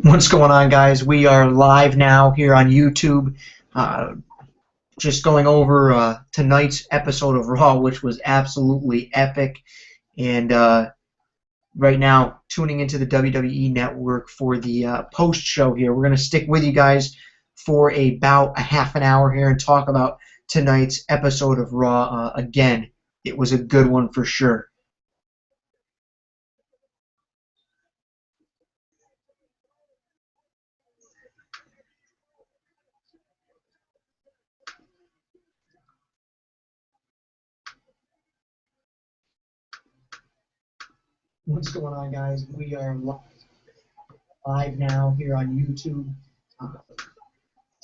What's going on, guys? We are live now here on YouTube, just going over tonight's episode of Raw, which was absolutely epic. And right now, tuning into the WWE Network for the post show here. We're going to stick with you guys for about a half an hour here and talk about tonight's episode of Raw. Again, it was a good one for sure. What's going on, guys? We are live now here on YouTube,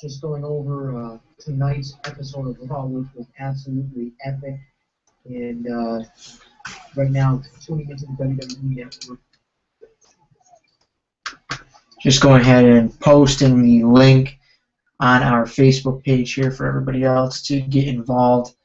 just going over tonight's episode of Raw, which was absolutely epic. And right now, tuning into the WWE Network. Just going ahead and posting the link on our Facebook page here for everybody else to get involved.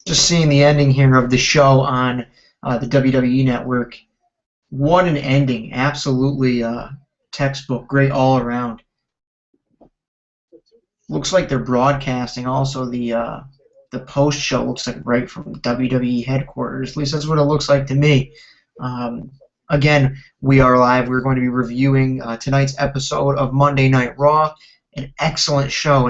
Just seeing the ending here of the show on the WWE Network. What an ending. Absolutely textbook. Great all around. Looks like they're broadcasting also the post show. Looks like right from WWE headquarters. At least that's what it looks like to me. Again, we are live. We're going to be reviewing tonight's episode of Monday Night Raw. An excellent show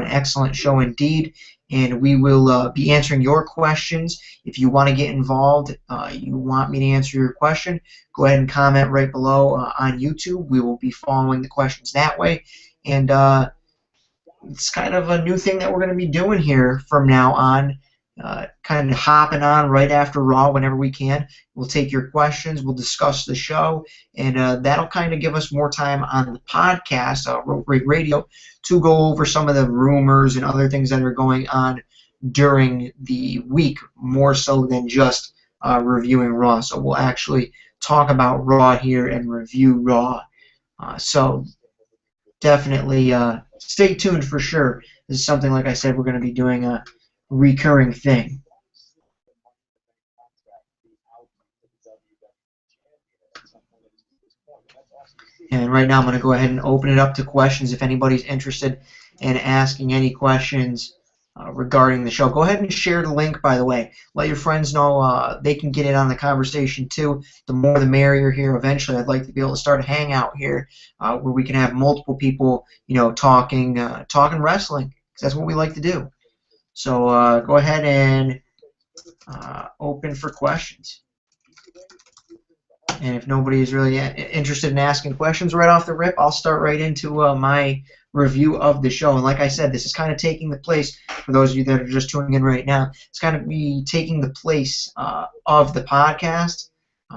indeed. And we will be answering your questions. If you want to get involved, you want me to answer your question, go ahead and comment right below on YouTube. We will be following the questions that way. And it's kind of a new thing that we're going to be doing here from now on. Kind of hopping on right after Raw whenever we can. We'll take your questions, we'll discuss the show, and that'll kind of give us more time on the podcast, Road Break Radio, to go over some of the rumors and other things that are going on during the week, more so than just reviewing Raw. So we'll actually talk about Raw here and review Raw. So definitely stay tuned for sure. This is something, like I said, we're going to be doing a recurring thing. And right now I'm going to go ahead and open it up to questions if anybody's interested in asking any questions regarding the show. Go ahead and share the link, by the way. Let your friends know they can get in on the conversation too. The more the merrier here. Eventually I'd like to be able to start a hangout here where we can have multiple people, talking wrestling, because that's what we like to do. So go ahead and open for questions. And if nobody is really interested in asking questions right off the rip, I'll start right into my review of the show. And like I said, this is kind of taking the place, for those of you that are just tuning in right now, it's kind of be taking the place of the podcast.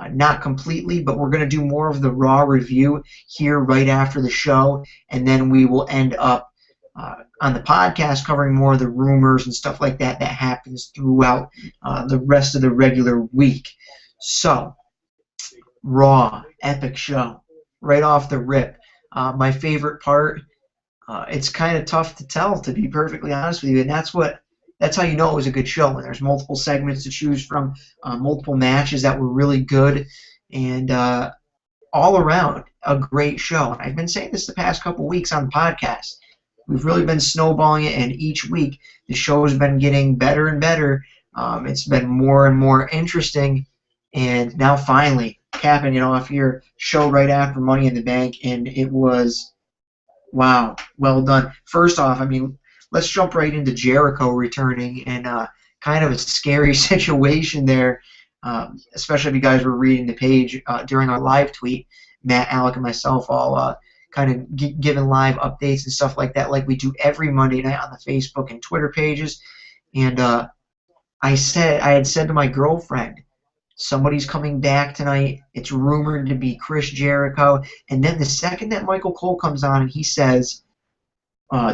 Not completely, but we're going to do more of the Raw review here right after the show, and then we will end up on the podcast covering more of the rumors and stuff like that that happens throughout the rest of the regular week. So, Raw, epic show, right off the rip. My favorite part, it's kind of tough to tell, to be perfectly honest with you, and that's how you know it was a good show, when there's multiple segments to choose from, multiple matches that were really good, and all around a great show. And I've been saying this the past couple weeks on the podcast. We've really been snowballing it, and each week the show has been getting better and better. It's been more and more interesting, and now finally capping it off here, show right after Money in the Bank, and it was, wow, well done. First off, I mean, let's jump right into Jericho returning, and kind of a scary situation there, especially if you guys were reading the page during our live tweet. Matt, Alec, and myself all kind of giving live updates and stuff like that, like we do every Monday night on the Facebook and Twitter pages. And I had said to my girlfriend, Somebody's coming back tonight. It's rumored to be Chris Jericho. And then the second that Michael Cole comes on and he says,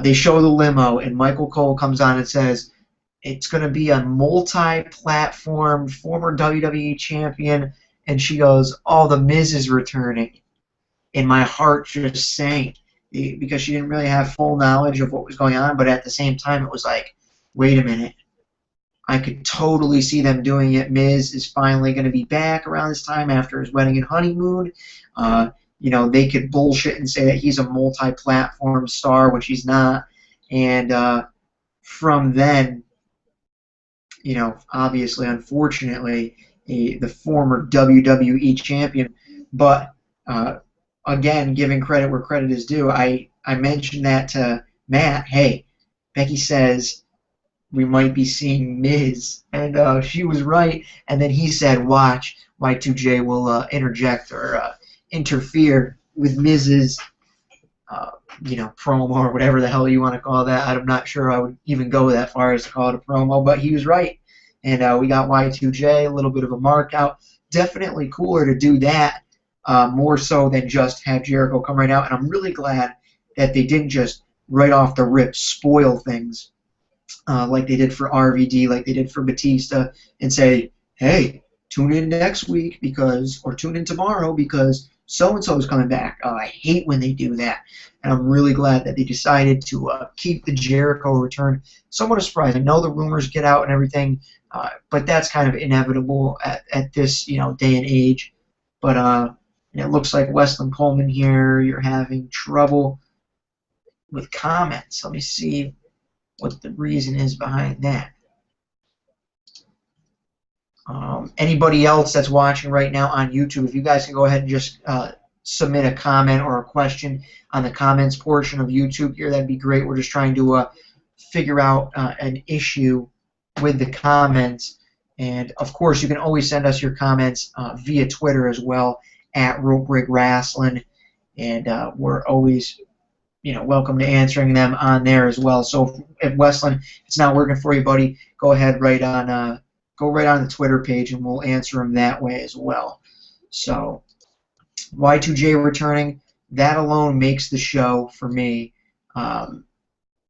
they show the limo, and Michael Cole comes on and says, it's going to be a multi-platform former WWE champion. And she goes, oh, The Miz is returning. And my heart just sank because she didn't really have full knowledge of what was going on. But at the same time, it was like, wait a minute. I could totally see them doing it. Miz is finally going to be back around this time after his wedding and honeymoon. They could bullshit and say that he's a multi-platform star, which he's not. And from then, obviously, unfortunately, the former WWE champion. But again, giving credit where credit is due, I mentioned that to Matt. Hey, Becky says we might be seeing Miz, and she was right. And then he said, watch, Y2J will interject or interfere with Miz's, promo or whatever the hell you want to call that. I'm not sure I would even go that far as to call it a promo, but he was right. And we got Y2J, a little bit of a mark out. Definitely cooler to do that, more so than just have Jericho come right out. And I'm really glad that they didn't just right off the rip spoil things like they did for RVD, like they did for Batista, and say, hey, tune in next week or tune in tomorrow because so-and-so is coming back. I hate when they do that. And I'm really glad that they decided to keep the Jericho return. Somewhat a surprise. I know the rumors get out and everything, but that's kind of inevitable at this day and age. But it looks like Weston Coleman here, you're having trouble with comments. Let me see what the reason is behind that. Anybody else that's watching right now on YouTube, if you guys can go ahead and just submit a comment or a question on the comments portion of YouTube here, that'd be great. We're just trying to figure out an issue with the comments. And, of course, you can always send us your comments via Twitter as well, at Rope Break Wrestling. And we're always welcome to answering them on there as well. So if Westland, it's not working for you, buddy, go ahead go right on the Twitter page and we'll answer them that way as well. So Y2J returning, that alone makes the show for me.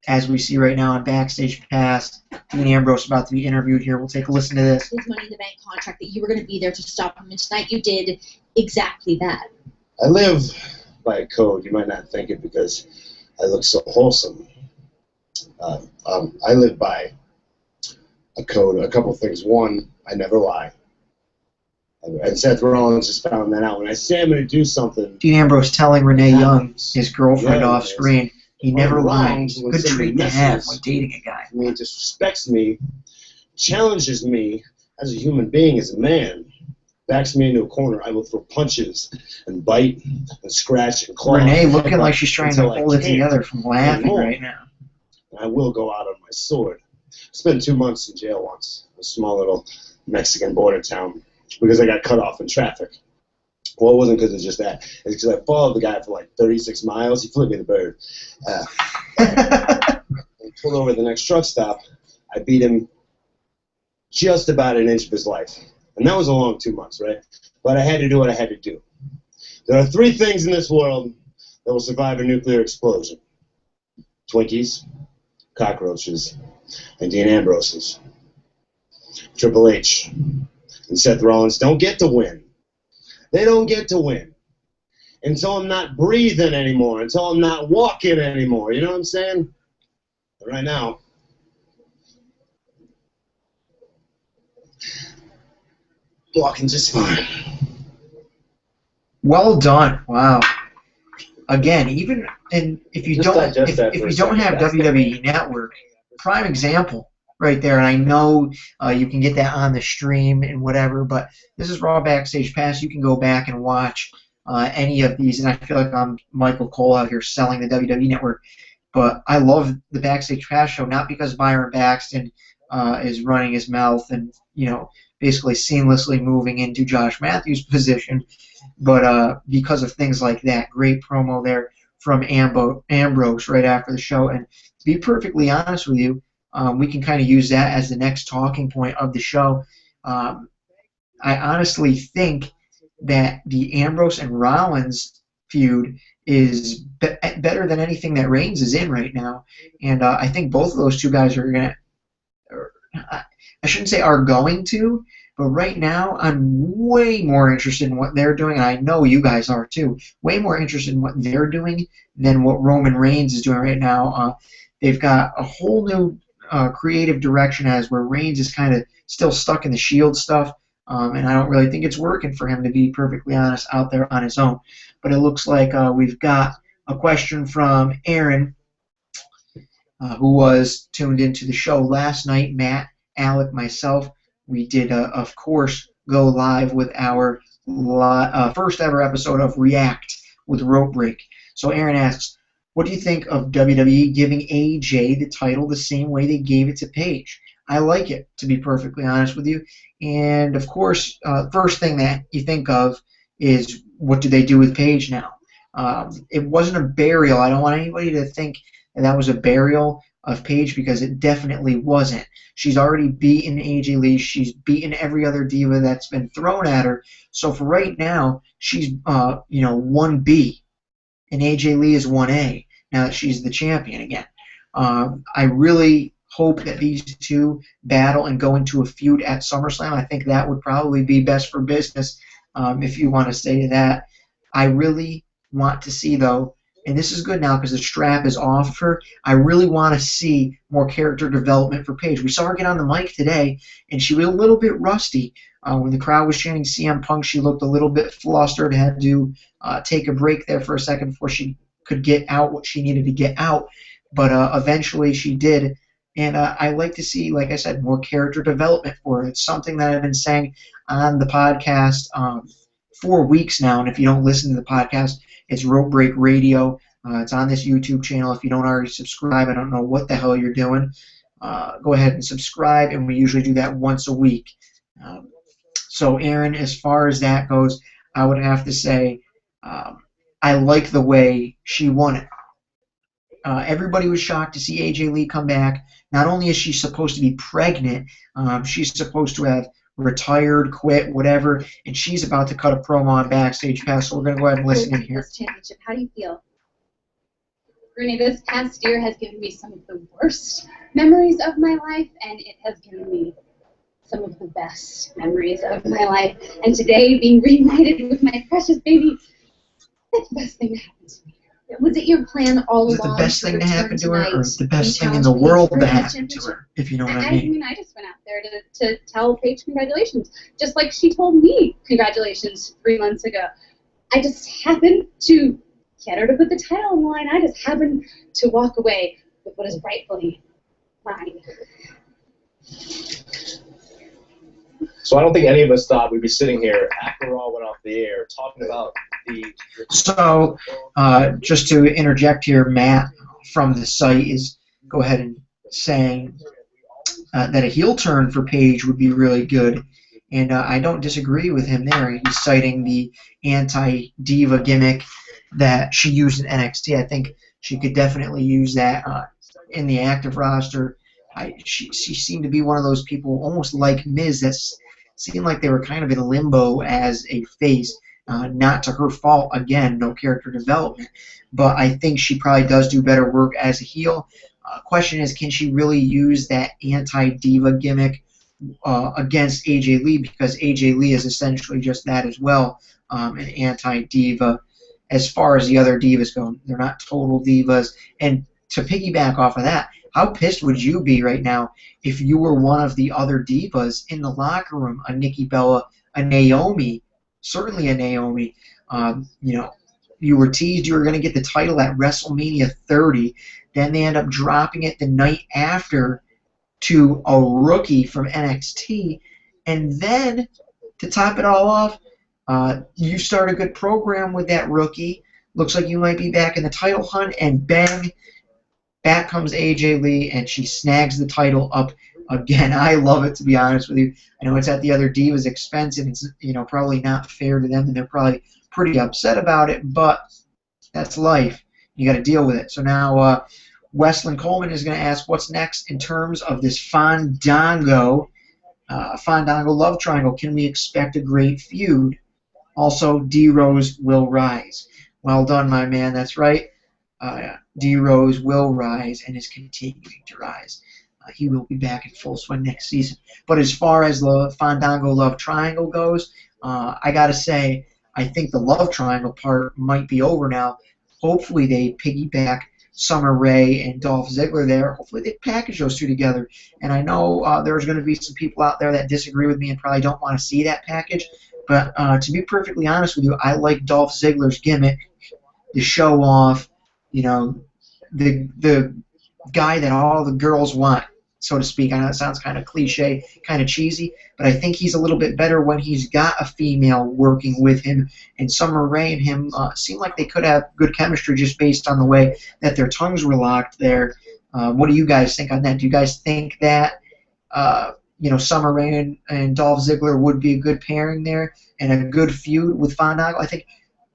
As we see right now on Backstage Pass, Dean Ambrose about to be interviewed here. We'll take a listen to this. His Money in the Bank contract that you were going to be there to stop him, and tonight you did exactly that. I live by a code. You might not think it because I look so wholesome. I live by a code, a couple things. One, I never lie. And Seth Rollins just found that out. When I say I'm going to do something... Dean Ambrose telling Renee Young, his girlfriend off screen, he never lies. Good treat to have when dating a guy. I mean, disrespects me, challenges me as a human being, as a man, backs me into a corner. I will throw punches and bite and scratch and claw. Renee looking like she's trying to hold it together from laughing right now. And I will go out on my sword. I spent 2 months in jail once, a small little Mexican border town, because I got cut off in traffic. Well, it wasn't because of just that. It's because I followed the guy for like 36 miles. He flipped me the bird. I pulled over at the next truck stop. I beat him just about an inch of his life. And that was a long 2 months, right? But I had to do what I had to do. There are 3 things in this world that will survive a nuclear explosion. Twinkies, cockroaches, and Dean Ambroses. Triple H and Seth Rollins don't get to win. They don't get to win until I'm not breathing anymore, until I'm not walking anymore. You know what I'm saying? But right now, walking just fine. Well done. Wow. Again, even if you don't have WWE Network, prime example right there. And I know you can get that on the stream and whatever, but this is Raw Backstage Pass. You can go back and watch any of these, and I feel like I'm Michael Cole out here selling the WWE Network. But I love the Backstage Pass show, not because Byron Baxton is running his mouth and basically seamlessly moving into Josh Matthews' position, but because of things like that. Great promo there from Ambrose right after the show. And to be perfectly honest with you, we can kind of use that as the next talking point of the show. I honestly think that the Ambrose and Rollins feud is better than anything that Reigns is in right now, and I think both of those two guys are gonna. I shouldn't say are going to, but right now I'm way more interested in what they're doing, and I know you guys are too. Way more interested in what they're doing than what Roman Reigns is doing right now. They've got a whole new creative direction as where Reigns is kind of still stuck in the Shield stuff, and I don't really think it's working for him, to be perfectly honest, out there on his own. But it looks like we've got a question from Aaron, who was tuned into the show last night. Matt, Alec, myself, we did, of course, go live with our first ever episode of React with Rope Break. So Aaron asks, what do you think of WWE giving AJ the title the same way they gave it to Paige? I like it, to be perfectly honest with you. And, of course, first thing that you think of is, what do they do with Paige now? It wasn't a burial. I don't want anybody to think that was a burial of Paige, because it definitely wasn't. She's already beaten AJ Lee. She's beaten every other diva that's been thrown at her. So for right now, she's 1B, and AJ Lee is 1A. Now that she's the champion again, I really hope that these two battle and go into a feud at SummerSlam. I think that would probably be best for business, if you want to say that. I really want to see, though, and this is good now because the strap is off of her, I really want to see more character development for Paige. We saw her get on the mic today, and she was a little bit rusty. When the crowd was chanting CM Punk, she looked a little bit flustered, had to take a break there for a second before she could get out what she needed to get out. But eventually she did. And I like to see, like I said, more character development for her. It's something that I've been saying on the podcast for weeks now. And if you don't listen to the podcast, it's Rope Break Radio. It's on this YouTube channel. If you don't already subscribe, I don't know what the hell you're doing. Go ahead and subscribe, and we usually do that once a week. So, Aaron, as far as that goes, I would have to say I like the way she won it. Everybody was shocked to see AJ Lee come back. Not only is she supposed to be pregnant, she's supposed to have retired, quit, whatever, and she's about to cut a promo on Backstage Pass, so we're going to go ahead and listen in here. This championship, how do you feel? Rooney, this past year has given me some of the worst memories of my life, and it has given me some of the best memories of my life. And today, being reunited with my precious baby, that's the best thing that happened to me. Was it your plan all along? Was it the best thing to happen to her, or the best thing in the world to happen to her, if you know what I mean? I just went out there to tell Paige congratulations, just like she told me congratulations 3 months ago. I just happened to get her to put the title on the line. I just happened to walk away with what is rightfully mine. So I don't think any of us thought we'd be sitting here after Raw went off the air talking about the... So, just to interject here, Matt from the site is go ahead and saying that a heel turn for Paige would be really good, and I don't disagree with him there. He's citing the anti-diva gimmick that she used in NXT. I think she could definitely use that in the active roster. She seemed to be one of those people, almost like Miz, that seemed like they were kind of in limbo as a face. Not to her fault, again, no character development, but I think she probably does do better work as a heel. Question is, can she really use that anti-diva gimmick against AJ Lee, because AJ Lee is essentially just that as well, an anti-diva. As far as the other divas go, they're not total divas. And to piggyback off of that, how pissed would you be right now if you were one of the other divas in the locker room, a Nikki Bella, a Naomi, certainly a Naomi. You were teased you were going to get the title at WrestleMania 30. Then they end up dropping it the night after to a rookie from NXT. And then, to top it all off, you start a good program with that rookie. Looks like you might be back in the title hunt, and bang, back comes AJ Lee, and she snags the title up again. I love it, to be honest with you. I know it's at the other divas' expense, and it's probably not fair to them, and they're probably pretty upset about it, but that's life. You got to deal with it. So now Wesley Coleman is going to ask what's next in terms of this Fandango Fandango Love Triangle, can we expect a great feud? Also, D-Rose will rise. Well done, my man. That's right. D-Rose will rise and is continuing to rise. He will be back in full swing next season. But as far as the Fandango Love Triangle goes, I got to say, I think the Love Triangle part might be over now. Hopefully they piggyback Summer Rae and Dolph Ziggler there. Hopefully they package those two together. And I know there's going to be some people out there that disagree with me and probably don't want to see that package. But to be perfectly honest with you, I like Dolph Ziggler's gimmick, the show off, you know, the guy that all the girls want, so to speak. I know it sounds kind of cliche, kind of cheesy, but I think he's a little bit better when he's got a female working with him. And Summer Rae and him seem like they could have good chemistry just based on the way that their tongues were locked there. What do you guys think on that? Do you guys think that Summer Rae and Dolph Ziggler would be a good pairing there and a good feud with Fandango? I think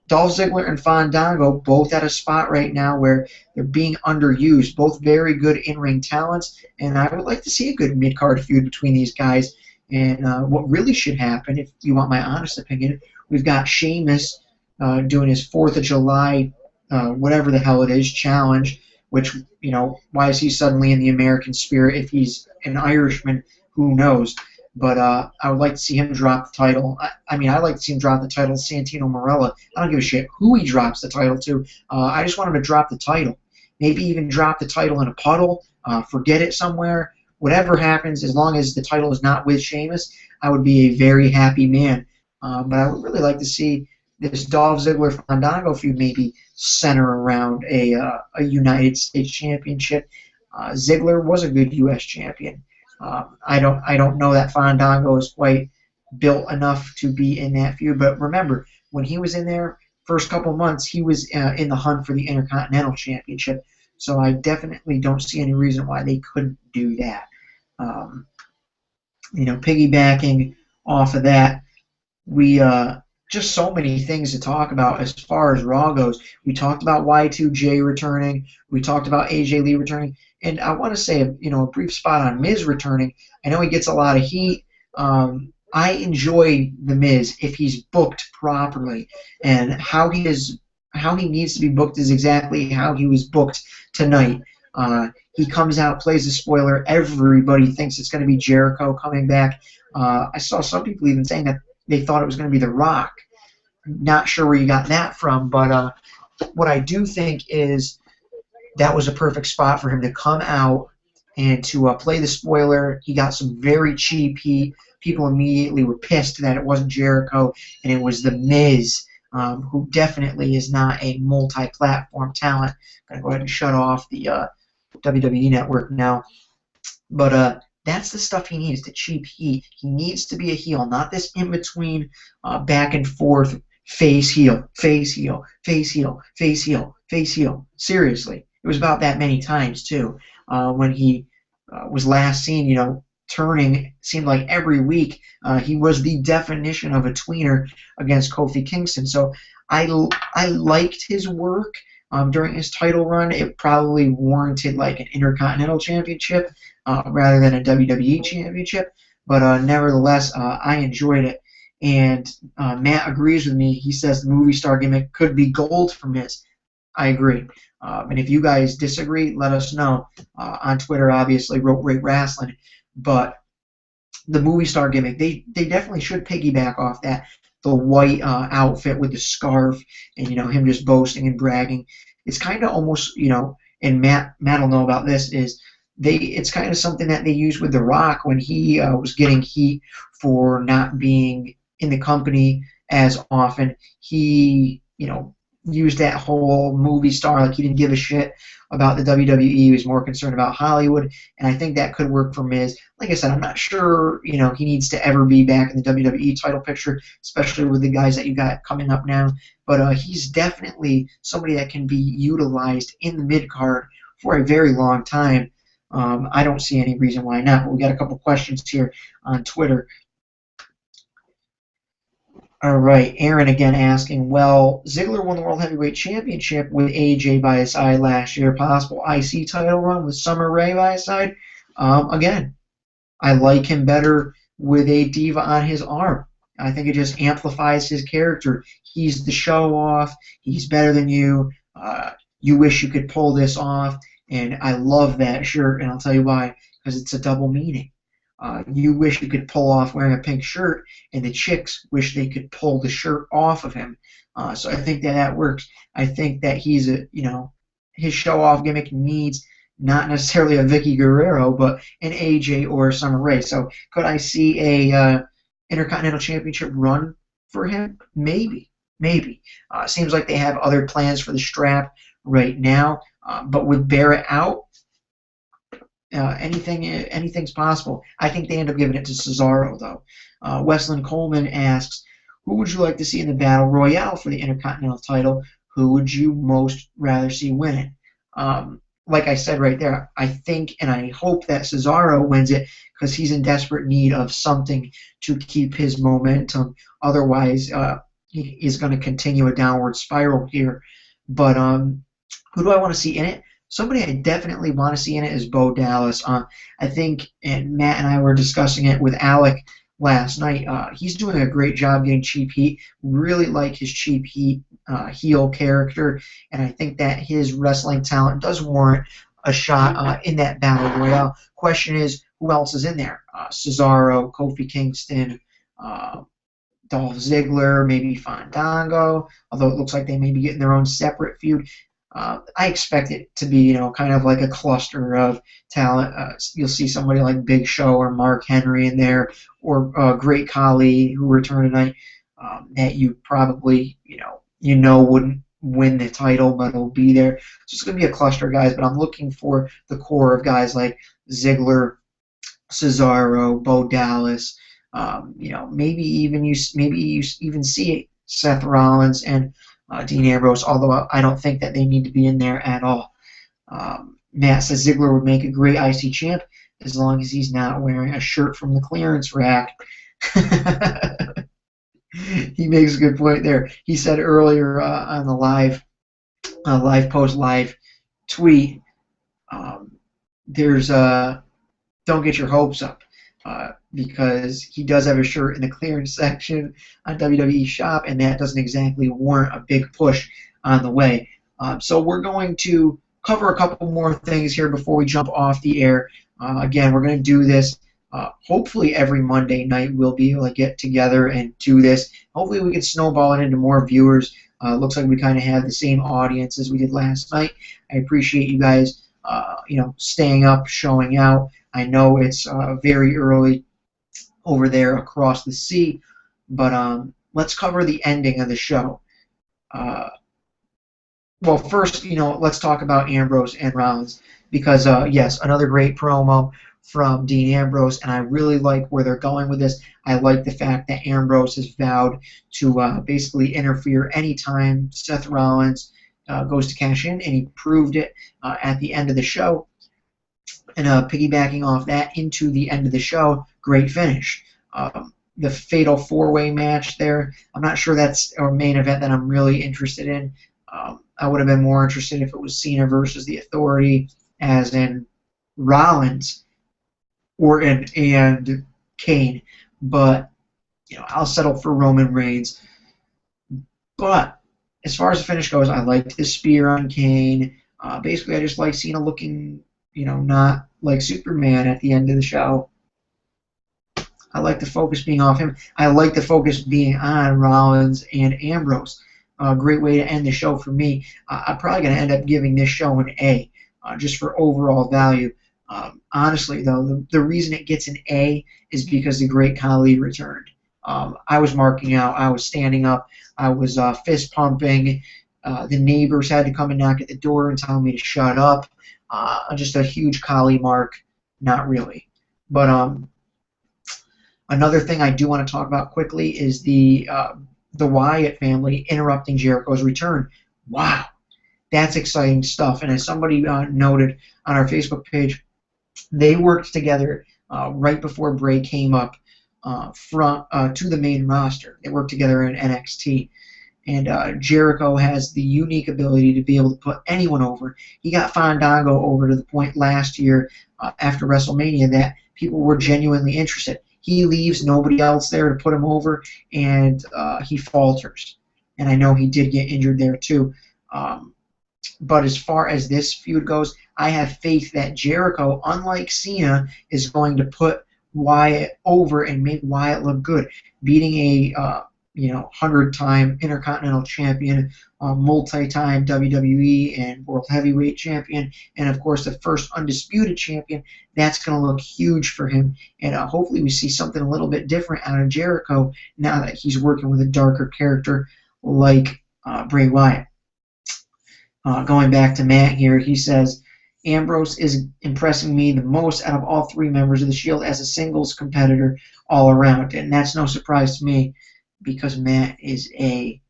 Dolph Ziggler and Fandango both at a spot right now where they're being underused, both very good in-ring talents, and I would like to see a good mid-card feud between these guys. And what really should happen, if you want my honest opinion, we've got Sheamus doing his 4th of July, whatever the hell it is, challenge, which, why is he suddenly in the American spirit if he's an Irishman? Who knows? But I would like to see him drop the title. I'd like to see him drop the title to Santino Marella. I don't give a shit who he drops the title to. I just want him to drop the title. Maybe even drop the title in a puddle, forget it somewhere. Whatever happens, as long as the title is not with Sheamus, I would be a very happy man. But I would really like to see this Dolph Ziggler Fandango feud maybe center around a United States Championship. Ziggler was a good U.S. champion. I don't know that Fandango is quite built enough to be in that feud. But remember, when he was in there, first couple months, he was in the hunt for the Intercontinental Championship. So I definitely don't see any reason why they couldn't do that. Piggybacking off of that, we just so many things to talk about as far as Raw goes. We talked about Y2J returning. We talked about AJ Lee returning. And I want to say, a brief spot on Miz returning. I know he gets a lot of heat. I enjoy The Miz if he's booked properly. And how he needs to be booked is exactly how he was booked tonight. He comes out, plays a spoiler. Everybody thinks it's going to be Jericho coming back. I saw some people even saying that they thought it was going to be The Rock. Not sure where you got that from, but what I do think is that was a perfect spot for him to come out and to play the spoiler. He got some very cheap heat. People immediately were pissed that it wasn't Jericho and it was The Miz, who definitely is not a multi-platform talent. I'm going to go ahead and shut off the WWE Network now. But that's the stuff he needs, the cheap heat. He needs to be a heel, not this in-between back and forth face heel, face heel, face heel, face heel, face heel. Seriously. It was about that many times, too. When he was last seen, turning, seemed like every week. He was the definition of a tweener against Kofi Kingston. So I liked his work during his title run. It probably warranted like an Intercontinental Championship rather than a WWE Championship. But nevertheless, I enjoyed it. And Matt agrees with me. He says the movie star gimmick could be gold for Miz. I agree. And if you guys disagree, let us know on Twitter, obviously, Rope Rate Wrestling. But the movie star gimmick, they definitely should piggyback off that. The white outfit with the scarf and, him just boasting and bragging. It's kind of almost, and Matt will know about this, it's kind of something that they use with The Rock when he was getting heat for not being in the company as often. He, used that whole movie star, like he didn't give a shit about the WWE. He was more concerned about Hollywood, and I think that could work for Miz. Like I said, I'm not sure, he needs to ever be back in the WWE title picture, especially with the guys that you got coming up now. But he's definitely somebody that can be utilized in the mid-card for a very long time. I don't see any reason why not. But we got a couple questions here on Twitter. All right, Aaron again asking, well, Ziggler won the World Heavyweight Championship with AJ by his side last year. Possible IC title run with Summer Rae by his side? Again, I like him better with a diva on his arm. I think it just amplifies his character. He's the show off. He's better than you. You wish you could pull this off. And I love that shirt, and I'll tell you why. Because it's a double meaning. You wish you could pull off wearing a pink shirt, and the chicks wish they could pull the shirt off of him. So I think that works. I think that he's his show-off gimmick needs not necessarily a Vicky Guerrero, but an AJ or a Summer Rae. So could I see a Intercontinental Championship run for him? Maybe. Seems like they have other plans for the strap right now. But with Barrett out, anything's possible. I think they end up giving it to Cesaro, though. Wesleyan Coleman asks, who would you like to see in the Battle Royale for the Intercontinental title? Who would you most rather see win it? Like I said right there, I think and I hope that Cesaro wins it because he's in desperate need of something to keep his momentum. Otherwise, he is going to continue a downward spiral here. But who do I want to see in it? Somebody I definitely want to see in it is Bo Dallas. I think, and Matt and I were discussing it with Alec last night. He's doing a great job getting cheap heat. Really like his cheap heat heel character, and I think that his wrestling talent does warrant a shot in that Battle Royale. Question is, who else is in there? Cesaro, Kofi Kingston, Dolph Ziggler, maybe Fandango, although it looks like they may be getting their own separate feud. I expect it to be, kind of like a cluster of talent. You'll see somebody like Big Show or Mark Henry in there, or Great Khali, who returned tonight, that you probably, wouldn't win the title, but will be there. So it's going to be a cluster of guys, but I'm looking for the core of guys like Ziggler, Cesaro, Bo Dallas. Maybe you even see Seth Rollins and Dean Ambrose, although I don't think that they need to be in there at all. Matt says Ziggler would make a great IC champ as long as he's not wearing a shirt from the clearance rack. He makes a good point there. He said earlier on the live tweet, there's don't get your hopes up. Because he does have a shirt in the clearance section on WWE Shop, and that doesn't exactly warrant a big push on the way. So we're going to cover a couple more things here before we jump off the air. Again, we're going to do this hopefully every Monday night. We'll be able to get together and do this. Hopefully we can snowball it into more viewers. Looks like we kind of have the same audience as we did last night. I appreciate you guys staying up, showing out. I know it's very early over there across the sea, but let's cover the ending of the show. Well, first, let's talk about Ambrose and Rollins because, yes, another great promo from Dean Ambrose, and I really like where they're going with this. I like the fact that Ambrose has vowed to basically interfere anytime Seth Rollins goes to cash in, and he proved it at the end of the show. And piggybacking off that into the end of the show, great finish. The fatal four-way match there, I'm not sure that's our main event that I'm really interested in. I would have been more interested if it was Cena versus the Authority, as in Rollins, Orton, and Kane. But I'll settle for Roman Reigns. But as far as the finish goes, I liked the spear on Kane. Basically, I just like Cena looking, not like Superman at the end of the show. I like the focus being off him. I like the focus being on Rollins and Ambrose. Great way to end the show for me. I'm probably going to end up giving this show an A, just for overall value. Honestly, though, the reason it gets an A is because the Great Khali returned. I was marking out. I was standing up. I was fist pumping. The neighbors had to come and knock at the door and tell me to shut up. Just a huge Khali mark. Not really. But another thing I do want to talk about quickly is the Wyatt family interrupting Jericho's return. Wow, that's exciting stuff. And as somebody noted on our Facebook page, they worked together right before Bray came up to the main roster. They worked together in NXT. And Jericho has the unique ability to be able to put anyone over. He got Fandango over to the point last year after WrestleMania that people were genuinely interested. he leaves, nobody else there to put him over, and he falters. And I know he did get injured there too. But as far as this feud goes, I have faith that Jericho, unlike Cena, is going to put Wyatt over and make Wyatt look good, beating a 100-time Intercontinental Champion, multi-time WWE and World Heavyweight Champion, and of course the first undisputed champion. That's going to look huge for him, and hopefully we see something a little bit different out of Jericho now that he's working with a darker character like Bray Wyatt. Going back to Matt here, he says, Ambrose is impressing me the most out of all three members of the Shield as a singles competitor all around. And that's no surprise to me because Matt is a...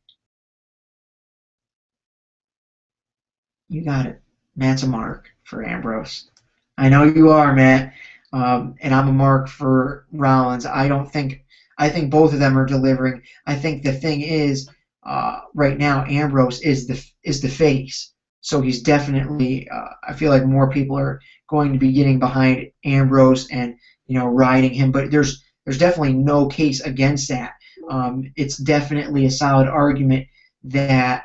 You got it. Matt's a mark for Ambrose. I know you are, Matt. And I'm a mark for Rollins. I think both of them are delivering. I think the thing is, right now, Ambrose is the face. So he's definitely, I feel like more people are going to be getting behind Ambrose and, riding him. But there's definitely no case against that. It's definitely a solid argument that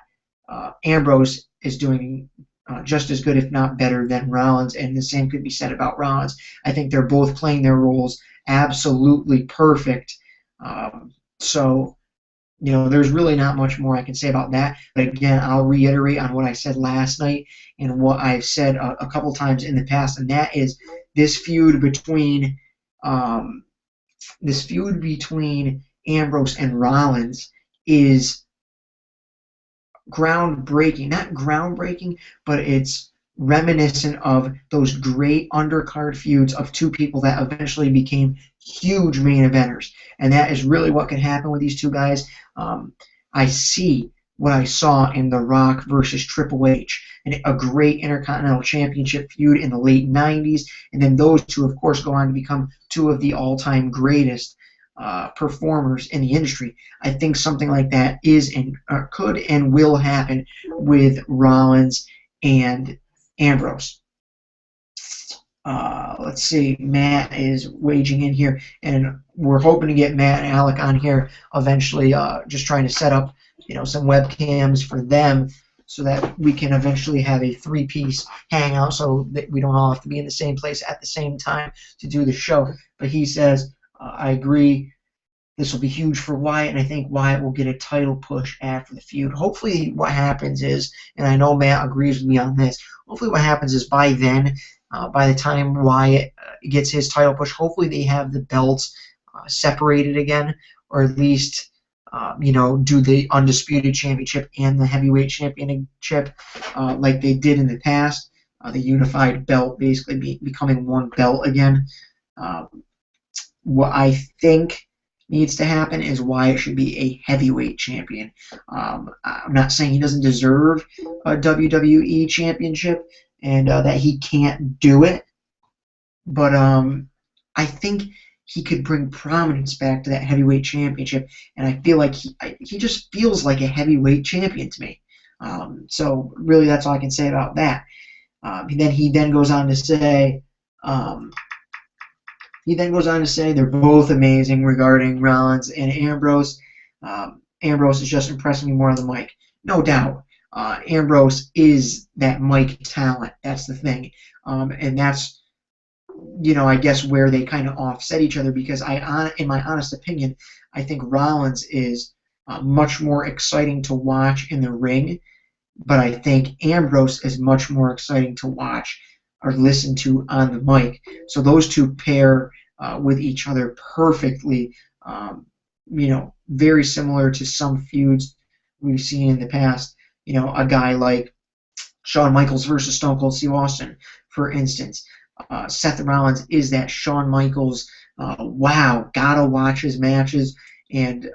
Ambrose is doing just as good, if not better, than Rollins, and the same could be said about Rollins. I think they're both playing their roles absolutely perfect. So there's really not much more I can say about that. But again, I'll reiterate on what I said last night and what I've said a couple times in the past, and that is this feud between Ambrose and Rollins is groundbreaking. Not groundbreaking, but it's reminiscent of those great undercard feuds of two people that eventually became huge main eventers. And that is really what can happen with these two guys. I see what I saw in The Rock versus Triple H, and a great Intercontinental Championship feud in the late 90s, and then those two, of course, go on to become two of the all-time greatest performers in the industry. I think something like that is and could and will happen with Rollins and Ambrose. Let's see, Matt is waging in here, and we're hoping to get Matt and Alec on here eventually, just trying to set up some webcams for them so that we can eventually have a three-piece hangout so that we don't all have to be in the same place at the same time to do the show. But he says, I agree, this will be huge for Wyatt, and I think Wyatt will get a title push after the feud. Hopefully what happens is, and I know Matt agrees with me on this, hopefully what happens is by then, by the time Wyatt gets his title push, hopefully they have the belts separated again, or at least do the Undisputed Championship and the Heavyweight Championship like they did in the past. The unified belt basically becoming one belt again. What I think needs to happen is Wyatt should be a heavyweight champion. I'm not saying he doesn't deserve a WWE championship and that he can't do it, but I think he could bring prominence back to that heavyweight championship, and I feel like he just feels like a heavyweight champion to me. So really, that's all I can say about that. He then goes on to say. He then goes on to say they're both amazing regarding Rollins and Ambrose. Ambrose is just impressing me more on the mic. No doubt. Ambrose is that mic talent. That's the thing. And that's, I guess where they kind of offset each other because in my honest opinion, I think Rollins is much more exciting to watch in the ring, but I think Ambrose is much more exciting to watch or listen to on the mic. So those two pair with each other perfectly, very similar to some feuds we've seen in the past. A guy like Shawn Michaels versus Stone Cold Steve Austin, for instance. Seth Rollins is that Shawn Michaels, wow, gotta watch his matches, and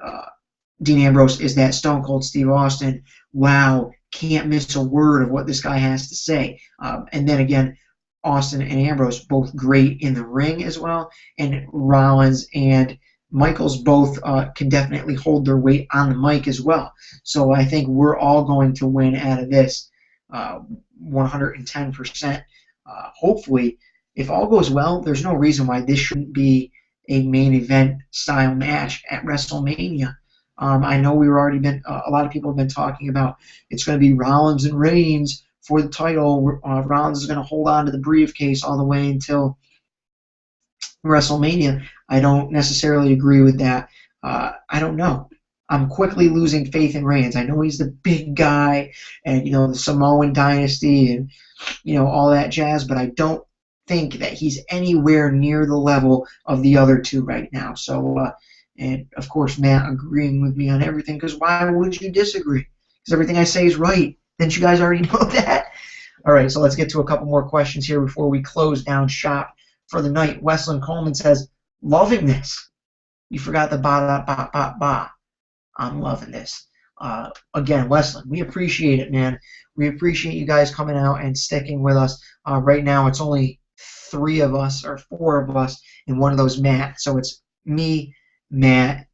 Dean Ambrose is that Stone Cold Steve Austin, wow, can't miss a word of what this guy has to say. And then again, Austin and Ambrose both great in the ring as well, and Rollins and Michaels both can definitely hold their weight on the mic as well. So I think we're all going to win out of this 110%. Hopefully, if all goes well, there's no reason why this shouldn't be a main event style match at WrestleMania. I know we were already been a lot of people have been talking about it's going to be Rollins and Reigns for the title. Rollins is going to hold on to the briefcase all the way until WrestleMania. I don't necessarily agree with that. I don't know. I'm quickly losing faith in Reigns. I know he's the big guy, and the Samoan dynasty, and all that jazz, but I don't think that he's anywhere near the level of the other two right now. So, and of course, Matt agreeing with me on everything, because why would you disagree? Because everything I say is right. Didn't you guys already know that? All right, so let's get to a couple more questions here before we close down shop for the night. Wesleyan Coleman says, loving this. You forgot the ba-da-ba-ba-ba. I'm loving this. Again, Wesleyan, we appreciate it, man. We appreciate you guys coming out and sticking with us. Right now, it's only 3 of us or 4 of us, and one of those Matt. So it's me, Matt,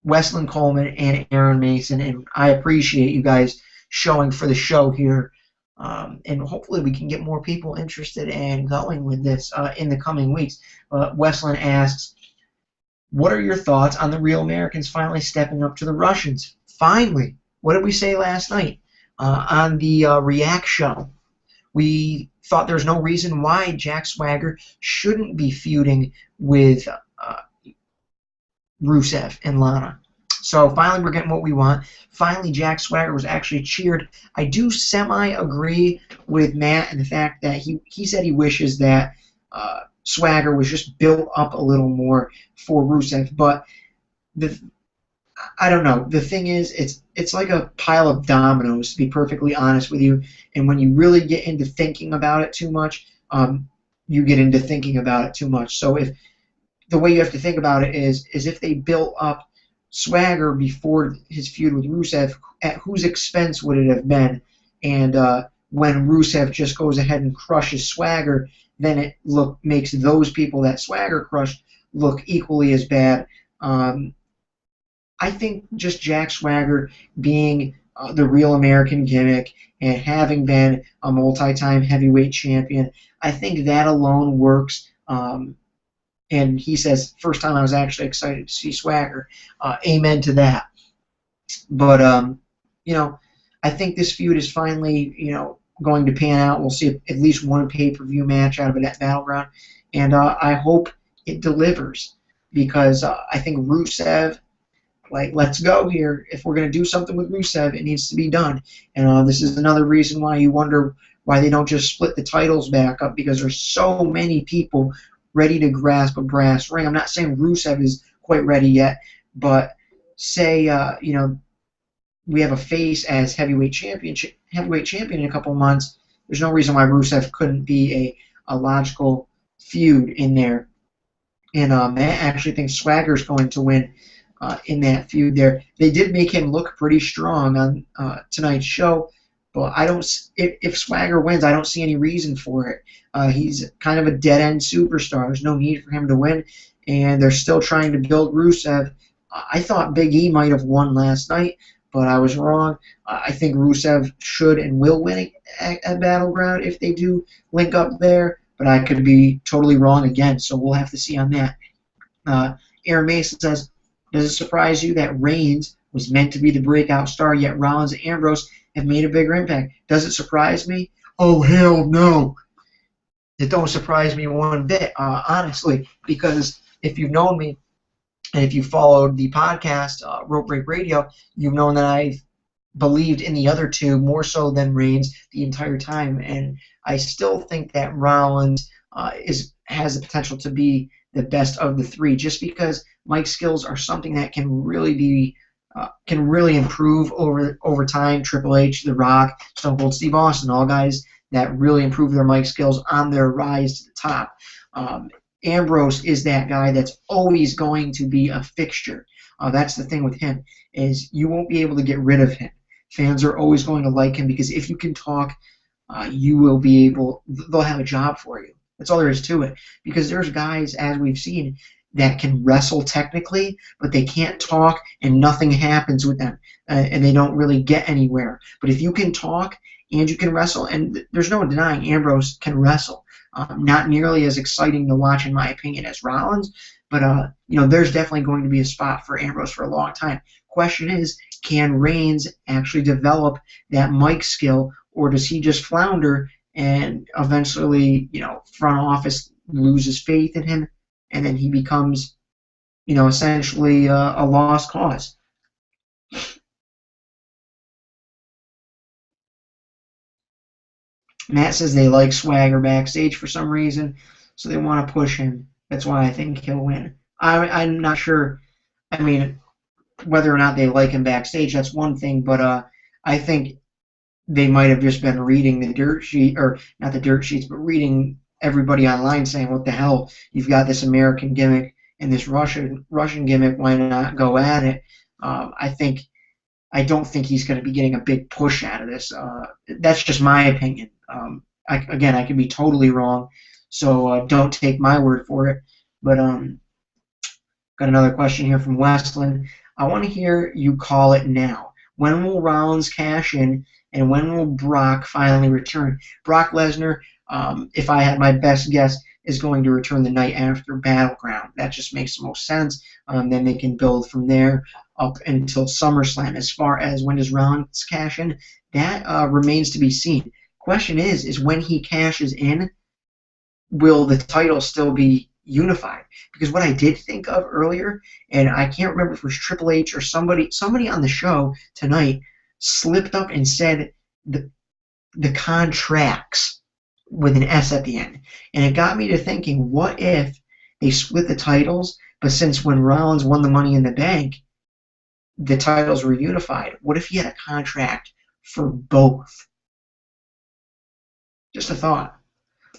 Wesleyan Coleman, and Aaron Mason, and I appreciate you guys showing for the show here. And hopefully we can get more people interested and going with this in the coming weeks. Wesleyan asks, what are your thoughts on the Real Americans finally stepping up to the Russians? Finally. What did we say last night on the React show? We thought there's no reason why Jack Swagger shouldn't be feuding with Rusev and Lana. So finally we're getting what we want. Finally Jack Swagger was actually cheered. I do semi-agree with Matt in the fact that he said he wishes that Swagger was just built up a little more for Rusev, but I don't know. The thing is, it's like a pile of dominoes, to be perfectly honest with you. And when you really get into thinking about it too much, you get into thinking about it too much. So if the way you have to think about it is if they built up Swagger before his feud with Rusev, at whose expense would it have been? And when Rusev just goes ahead and crushes Swagger, then it makes those people that Swagger crushed look equally as bad. I think just Jack Swagger being the Real American gimmick and having been a multi-time heavyweight champion, I think that alone works. And he says, first time I was actually excited to see Swagger. Amen to that. But, I think this feud is finally, going to pan out. We'll see at least one pay-per-view match out of it at Battleground. And I hope it delivers, because I think Rusev, let's go here. If we're going to do something with Rusev, it needs to be done. And this is another reason why you wonder why they don't just split the titles back up, because there's so many people ready to grasp a brass ring. I'm not saying Rusev is quite ready yet, but say, we have a face as heavyweight champion in a couple months. There's no reason why Rusev couldn't be a logical feud in there. And Matt actually thinks Swagger's going to win in that feud there. They did make him look pretty strong on tonight's show, but if Swagger wins, I don't see any reason for it. He's kind of a dead-end superstar. There's no need for him to win, and they're still trying to build Rusev. I thought Big E might have won last night, but I was wrong. I think Rusev should and will win at Battleground if they do link up there, but I could be totally wrong again, so we'll have to see on that. Aaron Mason says, does it surprise you that Reigns was meant to be the breakout star, yet Rollins and Ambrose have made a bigger impact? Does it surprise me? Oh, hell no. It don't surprise me one bit, honestly, because if you've known me and if you followed the podcast, Rope Break Radio, you've known that I've believed in the other two more so than Reigns the entire time, and I still think that Rollins has the potential to be the best of the 3, just because mic skills are something that can really improve over time. Triple H, The Rock, Stone Cold Steve Austin, all guys that really improve their mic skills on their rise to the top. Ambrose is that guy that's always going to be a fixture. That's the thing with him, is you won't be able to get rid of him. Fans are always going to like him, because if you can talk, they'll have a job for you. That's all there is to it. Because there's guys, as we've seen, that can wrestle technically, but they can't talk and nothing happens with them, and they don't really get anywhere. But if you can talk and you can wrestle, and there's no denying Ambrose can wrestle. Not nearly as exciting to watch, in my opinion, as Rollins, But there's definitely going to be a spot for Ambrose for a long time. Question is, can Reigns actually develop that mic skill, or does he just flounder and eventually, front office loses faith in him, and then he becomes, essentially a lost cause? Matt says they like Swagger backstage for some reason, so they want to push him. That's why I think he'll win. I'm not sure. I mean, whether or not they like him backstage, that's one thing, but I think they might have just been reading the dirt sheet, or not the dirt sheets, but reading everybody online saying, what the hell, you've got this American gimmick and this Russian gimmick, why not go at it? I don't think he's going to be getting a big push out of this. That's just my opinion. I could be totally wrong, so don't take my word for it. But got another question here from Westland. I want to hear you call it now. When will Rollins cash in, and when will Brock finally return? Brock Lesnar, if I had my best guess, is going to return the night after Battleground. That just makes the most sense. Then they can build from there up until SummerSlam. As far as when does Rollins cash in, that remains to be seen. Question is when he cashes in, will the title still be unified? Because what I did think of earlier, and I can't remember if it was Triple H or somebody on the show tonight slipped up and said the contracts with an S at the end. And it got me to thinking, what if they split the titles, but since when Rollins won the Money in the Bank, the titles were unified? What if he had a contract for both? Just a thought.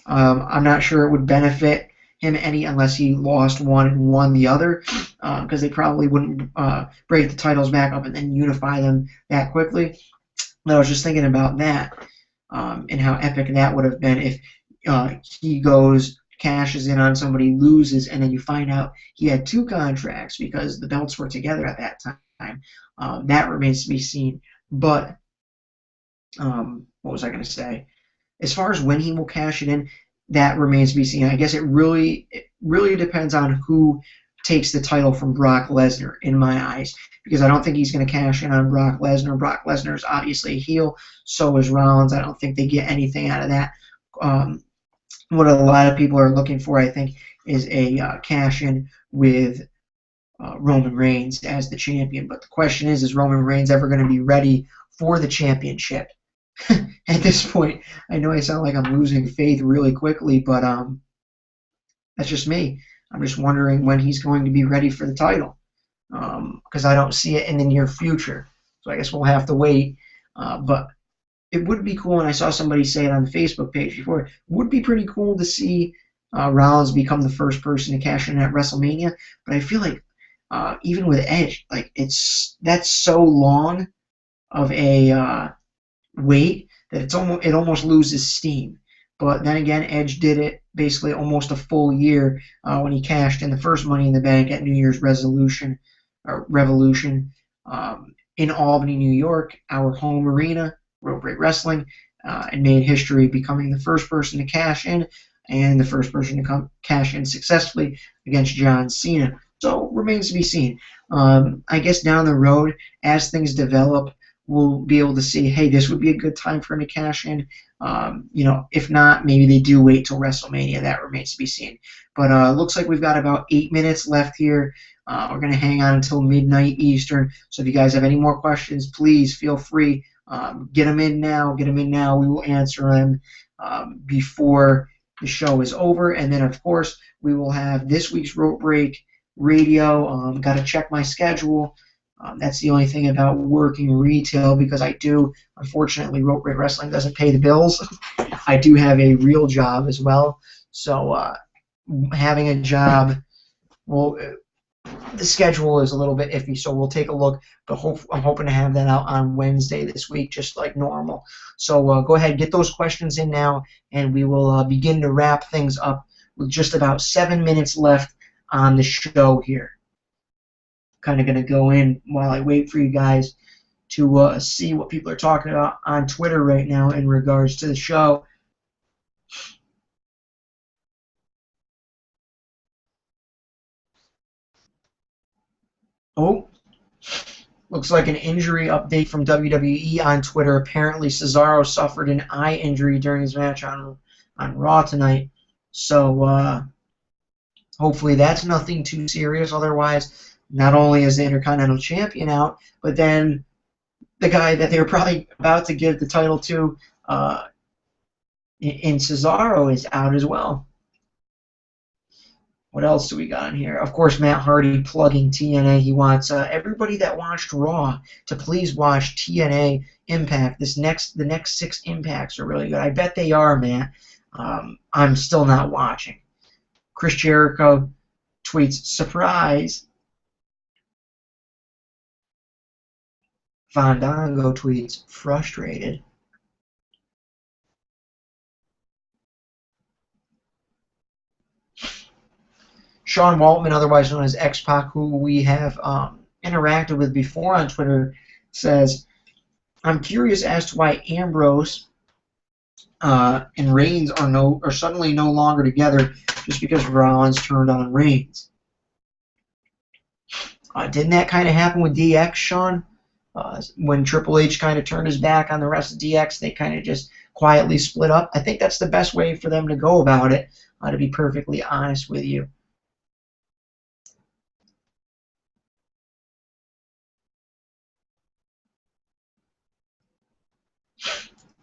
I'm not sure it would benefit him any unless he lost one and won the other, because they probably wouldn't break the titles back up and then unify them that quickly. But I was just thinking about that and how epic that would have been if he cashes in on somebody, loses, and then you find out he had two contracts because the belts were together at that time. That remains to be seen. But what was I going to say? As far as when he will cash it in, that remains to be seen. I guess it really depends on who takes the title from Brock Lesnar, in my eyes, because I don't think he's going to cash in on Brock Lesnar. Brock Lesnar is obviously a heel, so is Rollins. I don't think they get anything out of that. What a lot of people are looking for, I think, is a cash-in with Roman Reigns as the champion. But the question is Roman Reigns ever going to be ready for the championship? At this point, I know I sound like I'm losing faith really quickly, but that's just me. I'm just wondering when he's going to be ready for the title, because I don't see it in the near future. So I guess we'll have to wait. But it would be cool, and I saw somebody say it on the Facebook page before, it would be pretty cool to see Rollins become the first person to cash in at WrestleMania. But I feel like even with Edge, like that's so long of a wait that it almost loses steam. But then again, Edge did it basically almost a full year when he cashed in the first Money in the Bank at New Year's Revolution in Albany, New York, our home arena, Road Break Wrestling, and made history, becoming the first person to cash in and the first person to cash in successfully against John Cena. So remains to be seen. I guess down the road, as things develop, we'll be able to see, hey, this would be a good time for him to cash in. If not, maybe they do wait till WrestleMania. That remains to be seen. But looks like we've got about 8 minutes left here. We're going to hang on until midnight Eastern. So if you guys have any more questions, please feel free. Get them in now. We will answer them before the show is over. And then, of course, we will have this week's Rope Break Radio. Got to check my schedule. That's the only thing about working retail, because I do, unfortunately, Rope Break Wrestling doesn't pay the bills. I do have a real job as well. So having a job, well, the schedule is a little bit iffy, so we'll take a look. But I'm hoping to have that out on Wednesday this week, just like normal. So go ahead, get those questions in now, and we will begin to wrap things up with just about 7 minutes left on the show here. Kind of going to go in while I wait for you guys to see what people are talking about on Twitter right now in regards to the show. Oh, looks like an injury update from WWE on Twitter. Apparently, Cesaro suffered an eye injury during his match on Raw tonight. So hopefully that's nothing too serious. Otherwise, not only is the Intercontinental Champion out, but then the guy that they were probably about to give the title to in Cesaro is out as well. What else do we got in here? Of course, Matt Hardy plugging TNA. He wants everybody that watched Raw to please watch TNA Impact. The next 6 Impacts are really good. I bet they are, Matt. I'm still not watching. Chris Jericho tweets, surprise. Fandango tweets, frustrated. Sean Waltman, otherwise known as X-Pac, who we have interacted with before on Twitter, says, I'm curious as to why Ambrose and Reigns are suddenly no longer together just because Rollins turned on Reigns. Didn't that kind of happen with DX, Sean? When Triple H kind of turned his back on the rest of DX, they kind of just quietly split up. I think that's the best way for them to go about it, to be perfectly honest with you.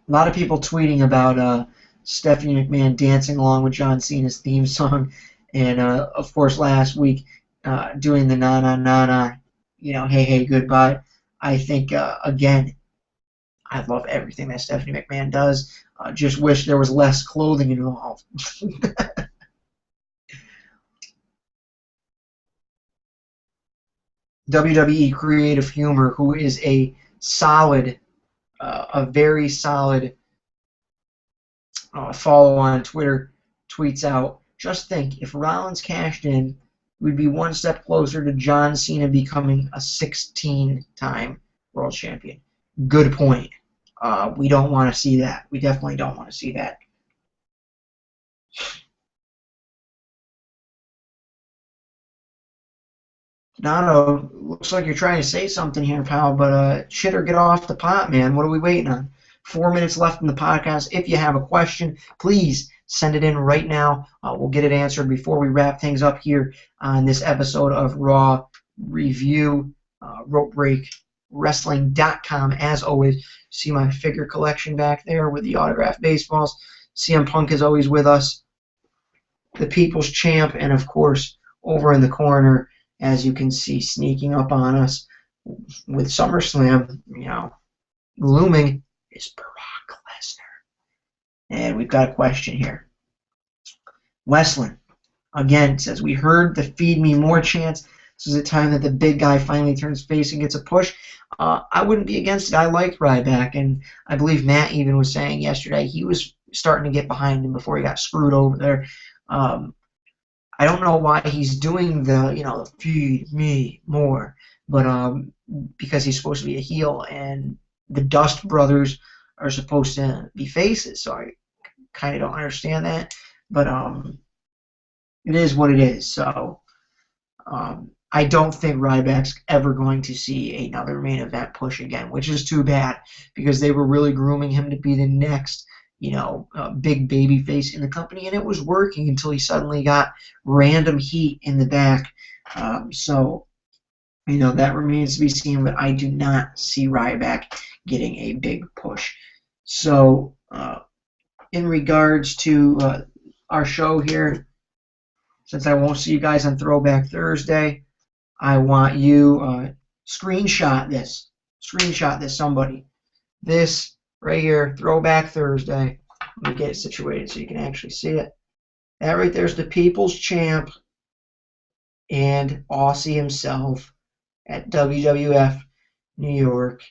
A lot of people tweeting about Stephanie McMahon dancing along with John Cena's theme song, and of course last week doing the na na na na, hey hey goodbye. I think again, I love everything that Stephanie McMahon does. Just wish there was less clothing involved. WWE Creative Humor, who is a very solid follow on Twitter, tweets out, just think, if Rollins cashed in, we'd be one step closer to John Cena becoming a 16-time world champion. Good point. We don't want to see that. We definitely don't want to see that. Donato, looks like you're trying to say something here, pal, but shit or get off the pot, man. What are we waiting on? 4 minutes left in the podcast. If you have a question, please send it in right now. We'll get it answered before we wrap things up here on this episode of Raw Review, RopeBreakWrestling.com. As always, see my figure collection back there with the autographed baseballs. CM Punk is always with us, the People's Champ, and of course, over in the corner, as you can see, sneaking up on us with SummerSlam, looming, is Brock Lesnar. And we've got a question here. Westland, again, says, we heard the feed me more chants. This is a time that the big guy finally turns face and gets a push. I wouldn't be against it. I liked Ryback, and I believe Matt even was saying yesterday he was starting to get behind him before he got screwed over there. I don't know why he's doing the, feed me more, but because he's supposed to be a heel, and the Dust Brothers are supposed to be faces, so I kind of don't understand that, but it is what it is. So I don't think Ryback's ever going to see another main event push again, which is too bad, because they were really grooming him to be the next big baby face in the company, and it was working until he suddenly got random heat in the back. So that remains to be seen, but I do not see Ryback getting a big push. So in regards to our show here, since I won't see you guys on Throwback Thursday, I want you screenshot this, somebody. This right here, Throwback Thursday. Let me get it situated so you can actually see it. That right there is the People's Champ and Aussie himself at WWF New York,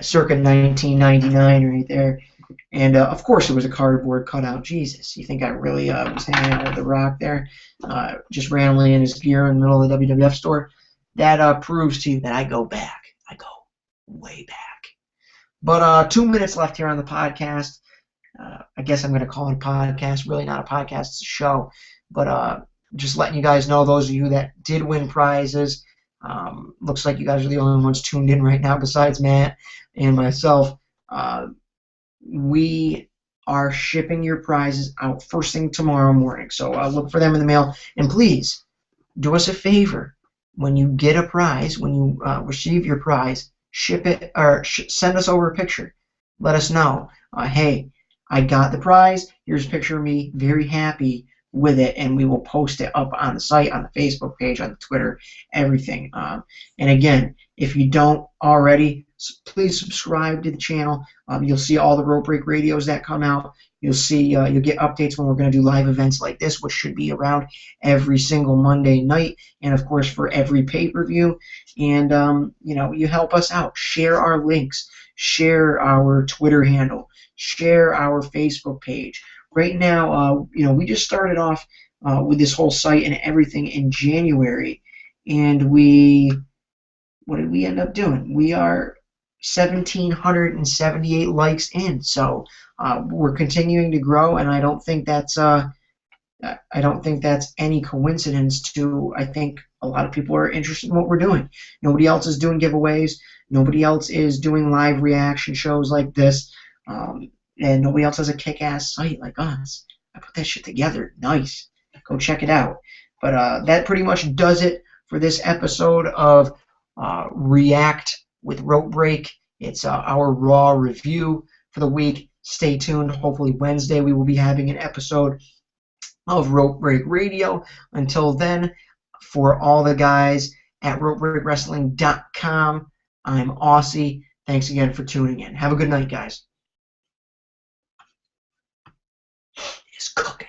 circa 1999 right there. And, of course, it was a cardboard cutout. Jesus, you think I really was hanging out with The Rock there, just randomly in his gear in the middle of the WWF store? That proves to you that I go back. I go way back. But 2 minutes left here on the podcast. I guess I'm going to call it a podcast. Really not a podcast, it's a show. But just letting you guys know, those of you that did win prizes, Looks like you guys are the only ones tuned in right now besides Matt and myself. We are shipping your prizes out first thing tomorrow morning, so look for them in the mail. And please do us a favor: when you get a prize, when you receive your prize, ship it or send us over a picture. Let us know, hey, I got the prize. Here's a picture of me, very happy with it, and we will post it up on the site, on the Facebook page, on the Twitter, everything. And again, if you don't already, please subscribe to the channel. You'll see all the Rope Break radios that come out. You'll see, you'll get updates when we're going to do live events like this, which should be around every single Monday night, and of course for every pay-per-view. And you know, you help us out. Share our links. Share our Twitter handle. Share our Facebook page. Right now, you know, we just started off with this whole site and everything in January, and what did we end up doing? We are 1,778 likes in, so we're continuing to grow, and I don't think that's any coincidence. I think a lot of people are interested in what we're doing. Nobody else is doing giveaways. Nobody else is doing live reaction shows like this. And nobody else has a kick-ass site like us. I put that shit together. Nice. Go check it out. But that pretty much does it for this episode of React with Rope Break. It's our Raw review for the week. Stay tuned. Hopefully Wednesday we will be having an episode of Rope Break Radio. Until then, for all the guys at RopeBreakWrestling.com, I'm Aussie. Thanks again for tuning in. Have a good night, guys. It's cooking.